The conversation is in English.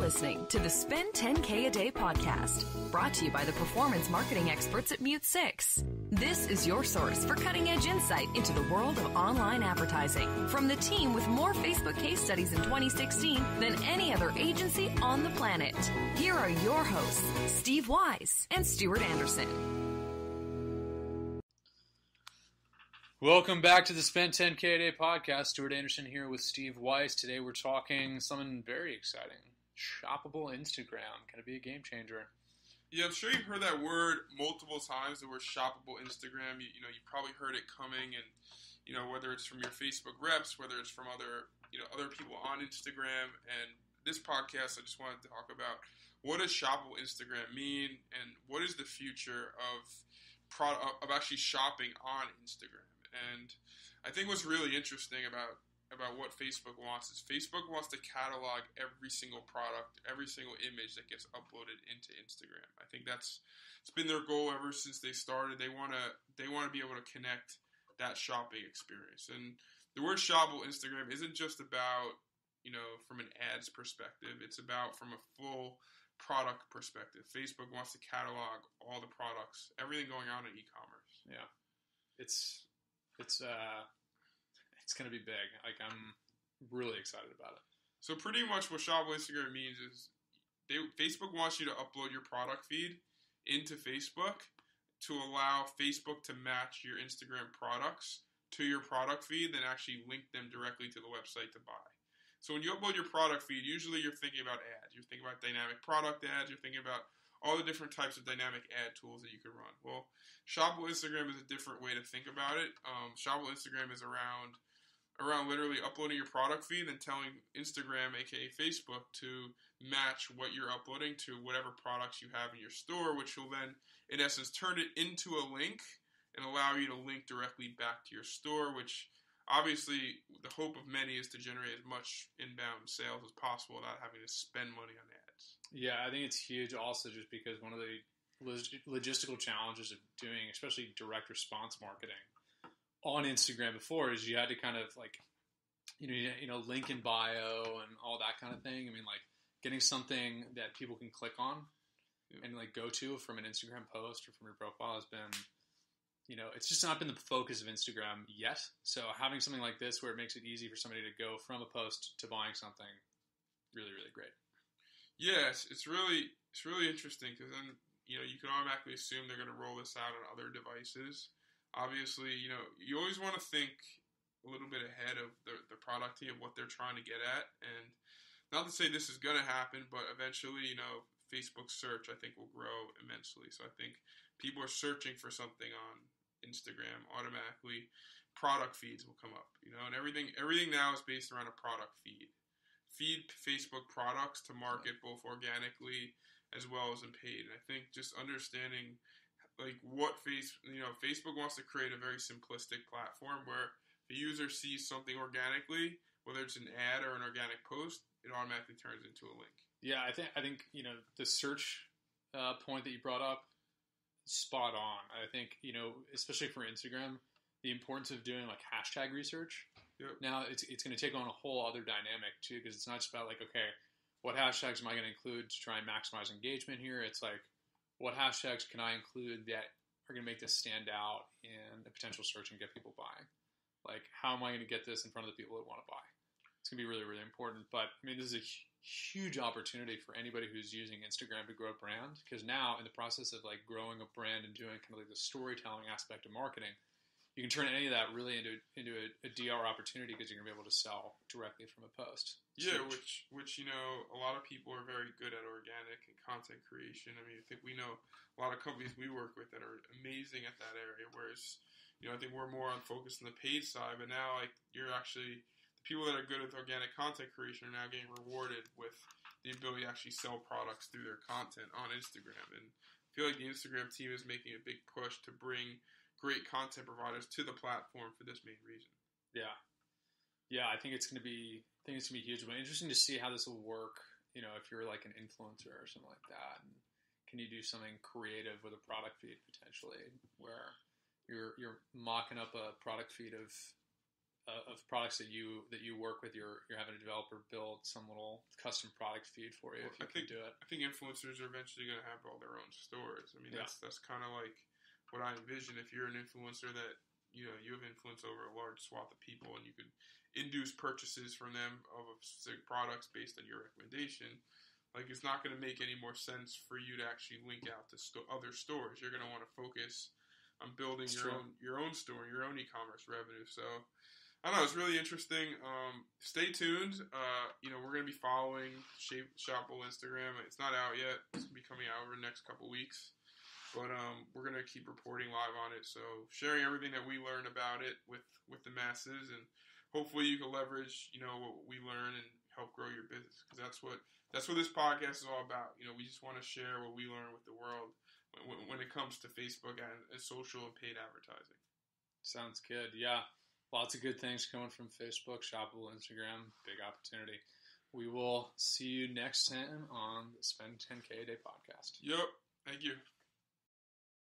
listening to the Spend 10K a Day podcast, brought to you by the performance marketing experts at Mute 6. This is your source for cutting-edge insight into the world of online advertising from the team with more Facebook case studies in 2016 than any other agency on the planet. Here are your hosts, Steve Wise and Stuart Anderson. Welcome back to the Spend 10K a Day podcast. Stuart Anderson here with Steve Weiss. Today we're talking something very exciting. Shoppable Instagram. Can it be a game changer? Yeah, I'm sure you've heard that word multiple times, the word shoppable Instagram. You probably heard it coming, and whether it's from your Facebook reps, whether it's from other people on Instagram. And this podcast, I just wanted to talk about what does shoppable Instagram mean, and what is the future of actually shopping on Instagram. And I think what's really interesting about what Facebook wants is Facebook wants to catalog every single product, every single image that gets uploaded into Instagram. I think it's been their goal ever since they started. They want to be able to connect that shopping experience. And the word shoppable Instagram isn't just about, from an ads perspective. It's about from a full product perspective. Facebook wants to catalog all the products, everything going on in e-commerce. Yeah. It's going to be big. I'm really excited about it. So pretty much what shoppable Instagram means is Facebook wants you to upload your product feed into Facebook to allow Facebook to match your Instagram products to your product feed, then actually link them directly to the website to buy. So when you upload your product feed, usually you're thinking about ads. You're thinking about dynamic product ads. You're thinking about all the different types of dynamic ad tools that you can run. Well, shoppable Instagram is a different way to think about it. Shoppable Instagram is around literally uploading your product feed and telling Instagram, aka Facebook, to match what you're uploading to whatever products you have in your store, which will then, in essence, turn it into a link and allow you to link directly back to your store, which obviously the hope of many is to generate as much inbound sales as possible without having to spend money on ads. Yeah, I think it's huge also just because one of the logistical challenges of doing, especially direct response marketing on Instagram before, is you had to kind of link in bio and all that kind of thing. I mean, getting something that people can click on and go to from an Instagram post or from your profile has been, it's just not been the focus of Instagram yet. So having something like this where it makes it easy for somebody to go from a post to buying something, really, really great. Yes, it's really interesting because then, you can automatically assume they're going to roll this out on other devices. Obviously, you always want to think a little bit ahead of the product team, of what they're trying to get at. And not to say this is going to happen, but eventually, Facebook search, I think, will grow immensely. So I think people are searching for something on Instagram, automatically product feeds will come up, and everything now is based around a product feed. Feed Facebook products to market both organically as well as in paid. And I think just understanding what Facebook wants to create a very simplistic platform where the user sees something organically, whether it's an ad or an organic post, it automatically turns into a link. Yeah, I think the search point that you brought up, spot on. I think especially for Instagram, the importance of doing hashtag research. Yep. Now it's going to take on a whole other dynamic too, because it's not just about okay, what hashtags am I going to include to try and maximize engagement here? It's what hashtags can I include that are going to make this stand out in a potential search and get people buying? How am I going to get this in front of the people that want to buy? It's going to be really, really important. But this is a huge opportunity for anybody who's using Instagram to grow a brand, because now in the process of growing a brand and doing kind of the storytelling aspect of marketing, you can turn any of that really into a DR opportunity, because you're going to be able to sell directly from a post. Yeah, which a lot of people are very good at organic and content creation. I think we know a lot of companies we work with that are amazing at that area, whereas I think we're more focused on the paid side. But now you're actually, the people that are good at organic content creation are now getting rewarded with the ability to actually sell products through their content on Instagram. And I feel like the Instagram team is making a big push to bring great content providers to the platform for this main reason. Yeah, I think it's going to be huge. But interesting to see how this will work. If you're an influencer or something like that, and can you do something creative with a product feed potentially, where you're mocking up a product feed of products that you work with, you're having a developer build some little custom product feed for you if you can do it. I think influencers are eventually going to have all their own stores. I mean, that's kind of like what I envision. If you're an influencer that you have influence over a large swath of people, and you could induce purchases from them of specific products based on your recommendation. Like, it's not going to make any more sense for you to actually link out to other stores. You're going to want to focus on building your own store, your own e-commerce revenue. So, I don't know. It's really interesting. Stay tuned. We're going to be following Shoppable Instagram. It's not out yet. It's going to be coming out over the next couple weeks. But we're going to keep reporting live on it. So, sharing everything that we learn about it with the masses. And hopefully you can leverage, what we learn and help grow your business. Because that's what this podcast is all about. We just want to share what we learn with the world when it comes to Facebook and social and paid advertising. Sounds good. Yeah. Lots of good things coming from Facebook, Shoppable, Instagram. Big opportunity. We will see you next time on the Spend 10K a Day podcast. Yep. Thank you.